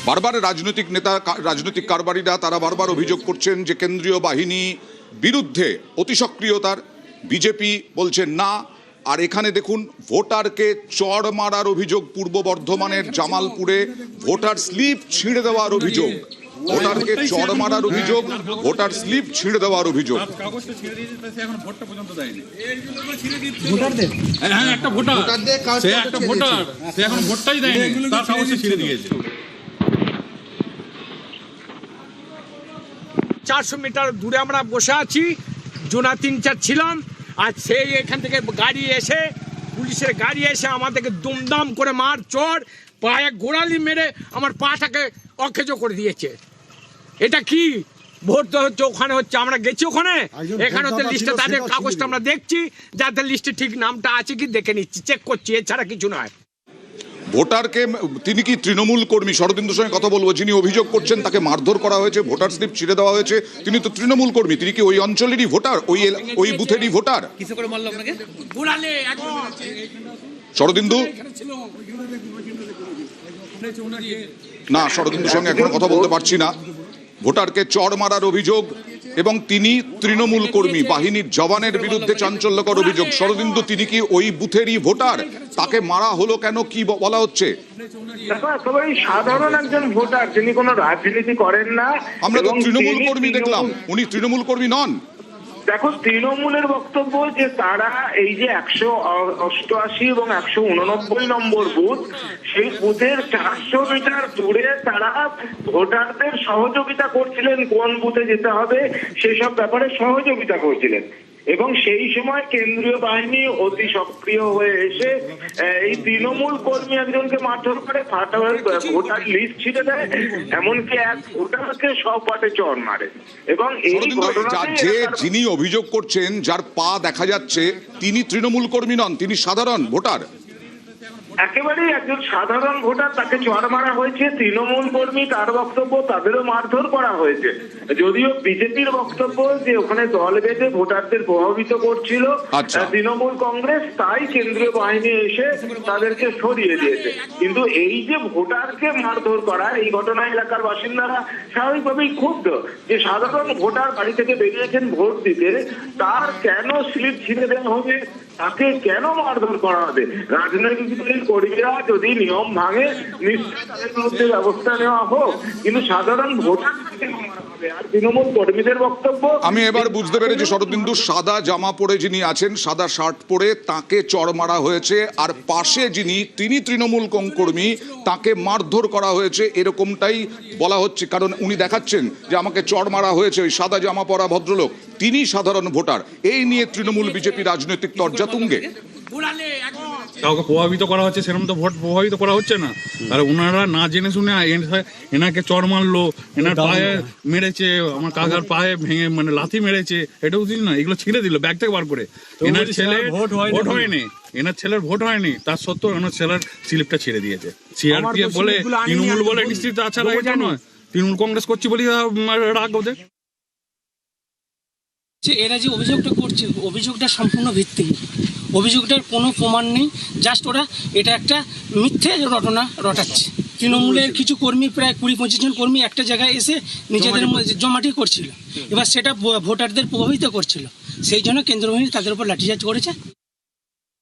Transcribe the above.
বারবার রাজনৈতিক কারবারিরা তারা বারবার অভিযোগ করছেন যে কেন্দ্রীয় বাহিনী বিরুদ্ধে অতি সক্রিয়তার, বিজেপি বলছে না। আর এখানে দেখুন ভোটারকে চড় মারার অভিযোগ, পূর্ব বর্ধমানের জামালপুরে ভোটার স্লিপ ছিঁড়ে দেওয়ার অভিযোগ, ভোটারকে চড় মারার অভিযোগ, ভোটার স্লিপ ছিঁড়ে দেওয়ার অভিযোগ। চারশো মিটার দূরে আমরা বসে আছি, জোনা 3-4 ছিলাম, আর সেই এখান থেকে গাড়ি এসে, পুলিশের গাড়ি এসে আমাদেরকে দুমদাম করে মার চড়, পায়ে গোড়ালি মেরে আমার পাটাকে অকেজো করে দিয়েছে। এটা কি ভোট হচ্ছে? ওখানে হচ্ছে, আমরা গেছি ওখানে, এখানে হচ্ছে লিস্টে তাদের কাগজটা আমরা দেখছি, যাদের লিস্টে ঠিক নামটা আছে কি দেখে নিচ্ছি, চেক করছি, এছাড়া কিছু নয়। ভোটারকে, তিনি কি তৃণমূল কর্মী? শরদিন্দুর সঙ্গে কথা বলবো। যিনি অভিযোগ করছেন তাকে মারধর করা হয়েছে, ভোটার স্লিপ ছিঁড়ে দেওয়া হয়েছে, তিনি তো তৃণমূল কর্মী। তিনি কি ওই অঞ্চলেরই ভোটার, ওই বুথেরই ভোটার? শরদিন্দু না, শরদিন্দুর সঙ্গে এখন কথা বলতে পারছি না। ভোটারকে চড় মারার অভিযোগ এবং তিনি তৃণমূল কর্মী, বাহিনীর জওয়ানের বিরুদ্ধে চাঞ্চল্যকর অভিযোগ। শরদিন্দু, তিনি কি ওই বুথেরই ভোটার? তাকে মারা হলো কেন, কি বলা হচ্ছে? একেবারে সাধারণ একজন ভোটার, যিনি কোনো রাজনীতি করেন না। আমরা তো তৃণমূল কর্মী দেখলাম, উনি তৃণমূল কর্মী নন। দেখো, তৃণমূলের বক্তব্য যে তারা এই যে 188 এবং 189 নম্বর বুথ, সেই বুথের 400 মিটার দূরে তারা ভোটারদের সহযোগিতা করছিলেন, কোন বুথে যেতে হবে সেসব ব্যাপারে সহযোগিতা করছিলেন। এবং সেই সময় কেন্দ্রীয় বাহিনী অতি সক্রিয় হয়ে এসে এই তৃণমূল কর্মী একজনকে মারধর করে, ভোটার লিস্ট ছিঁড়ে দেয়, এমনকি এক ভোটারকে সব পাটে চড় মারে। এবং এই যিনি অভিযোগ করছেন, যার পা দেখা যাচ্ছে, তিনি তৃণমূল কর্মী নন, তিনি সাধারণ ভোটার। একেবারেই একজন সাধারণ ভোটার, তাকে চড় মারা হয়েছে। তৃণমূল কর্মী, তার বক্তব্য তাদেরও মারধর করা হয়েছে। যদিও বিজেপির বক্তব্য যে ওখানে দল বেঁধে ভোটারদের প্রভাবিত করছিল তৃণমূল কংগ্রেস, তাই কেন্দ্রীয় বাহিনী এসে তাদেরকে সরিয়ে দিয়েছে। কিন্তু এই যে ভোটারকে মারধর করা, এই ঘটনা এলাকার বাসিন্দারা স্বাভাবিকভাবেই ক্ষুব্ধ যে সাধারণ ভোটার বাড়ি থেকে বেরিয়েছেন ভোট দিতে, তার কেন স্লিপ ছিঁড়ে দেওয়া হবে, তাকে কেন মারধর করা হবে? রাজনৈতিক কর্মীরা যদি নিয়ম ভাঙে, নিশ্চয়ই তাদের বিরুদ্ধে ব্যবস্থা নেওয়া হোক, কিন্তু সাধারণ ভোটার আর তৃণমূল কর্মীদের বক্তব্য। আমি এবার বুঝতে পেরেছি শরদিন্দু, সাদা জামা পরে যিনি আছেন, সাদা শার্ট পরে, তাকে চড় মারা হয়েছে, আর পাশে তিনি তৃণমূল কর্মী, তাকে মারধর করা হয়েছে, এরকমটাই বলা হচ্ছে। কারণ উনি দেখাচ্ছেন যে আমাকে চড় মারা হয়েছে, ওই সাদা জামা পরা ভদ্রলোক তিনি সাধারণ ভোটার। এই নিয়ে তৃণমূল বিজেপি রাজনৈতিক তরজা তুঙ্গে। কাউকে প্রভাবিত করা হচ্ছে, সেরকম তো ভোট প্রভাবিত করা হচ্ছে না। আর ওনারা না জেনে শুনে এনাকে চড় মারলো, এনার পায়ে মেরেছে, আমার কাকার পায়ে ভেঙে মানে লাথি মেরেছে, এটাও দিন না, এগুলো ছিঁড়ে দিল ব্যাগ থেকে বার করে। এনার ছেলে ভোট হয়নি, এনার ছেলের ভোট হয়নি, তার সত্ত্বেও এনার ছেলের স্লিপটা ছেড়ে দিয়েছে। সিআরপিএফ বলে, তৃণমূল বলে নিশ্চিত, তাছাড়া এটা নয়। তৃণমূল কংগ্রেস করছি বলি রাগ ওদের। এরা যে অভিযোগটা করছে, অভিযোগটা সম্পূর্ণ ভিত্তিহীন, অভিযোগটার কোনো প্রমাণ নেই। জাস্ট ওরা এটা একটা মিথ্যে ঘটনা রটাচ্ছে। তৃণমূলের কিছু কর্মী, প্রায় 20-25 জন কর্মী একটা জায়গায় এসে নিজেদের জমাটি করছিল, এবার সেটা ভোটারদের প্রভাবিত করছিল, সেই জন্য কেন্দ্রীয় বাহিনী তাদের উপর লাঠিচার্জ করেছে।